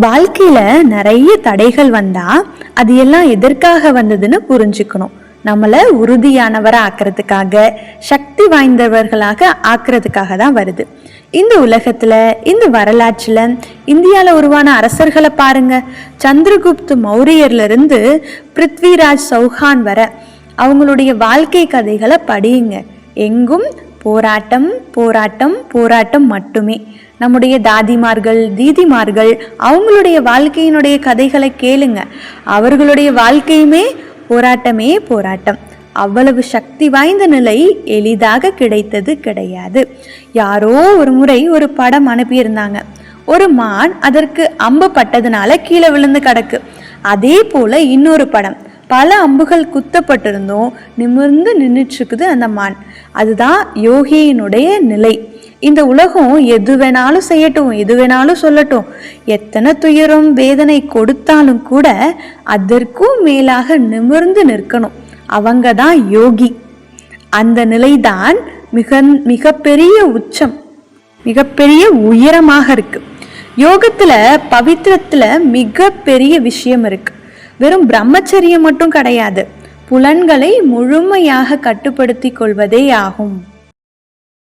வாழ்க்கையில நிறைய தடைகள் வந்தா அது எல்லாம் எதற்காக வந்ததுன்னு புரிஞ்சுக்கணும். நம்மளை உறுதியானவரை ஆக்கிறதுக்காக, சக்தி வாய்ந்தவர்களாக ஆக்கிறதுக்காக தான் வருது. இந்த உலகத்துல, இந்த வரலாற்றுல இந்தியால உருவான அரசர்களை பாருங்க. சந்திரகுப்து மௌரியர்ல இருந்து பிருத்விராஜ் சௌஹான் வர அவங்களுடைய வாழ்க்கை கதைகளை படியுங்க. எங்கும் போராட்டம் போராட்டம் போராட்டம் மட்டுமே. நம்முடைய தாதிமார்கள், தீதிமார்கள் அவங்களுடைய வாழ்க்கையினுடைய கதைகளை கேளுங்க. அவர்களுடைய வாழ்க்கையுமே போராட்டமே போராட்டம். அவ்வளவு சக்தி வாய்ந்த நிலை எளிதாக கிடைத்தது கிடையாது. யாரோ ஒரு முறை ஒரு படம் அனுப்பியிருந்தாங்க. ஒரு மான் அதற்கு அம்பு பட்டதுனால கீழே விழுந்து கிடக்கு. அதே போல இன்னொரு படம், பல அம்புகள் குத்தப்பட்டிருந்தோம், நிமிர்ந்து நின்றுச்சுக்குது அந்த மான். அதுதான் யோகியினுடைய நிலை. இந்த உலகம் எது வேணாலும் செய்யட்டும், எது வேணாலும் சொல்லட்டும், எத்தனை துயரம் வேதனை கொடுத்தாலும் கூட அதற்கும் மேலாக நிமிர்ந்து நிற்கணும். அவங்க தான் யோகி. அந்த நிலைதான் மிகப்பெரிய உச்சம், மிகப்பெரிய உயரமாக இருக்கு. யோகத்துல, பவித்திரத்துல மிக பெரிய விஷயம் இருக்கு. வெறும் பிரம்மச்சரியம் மட்டும் கிடையாது, புலன்களை முழுமையாக கட்டுப்படுத்தி கொள்வதே ஆகும்.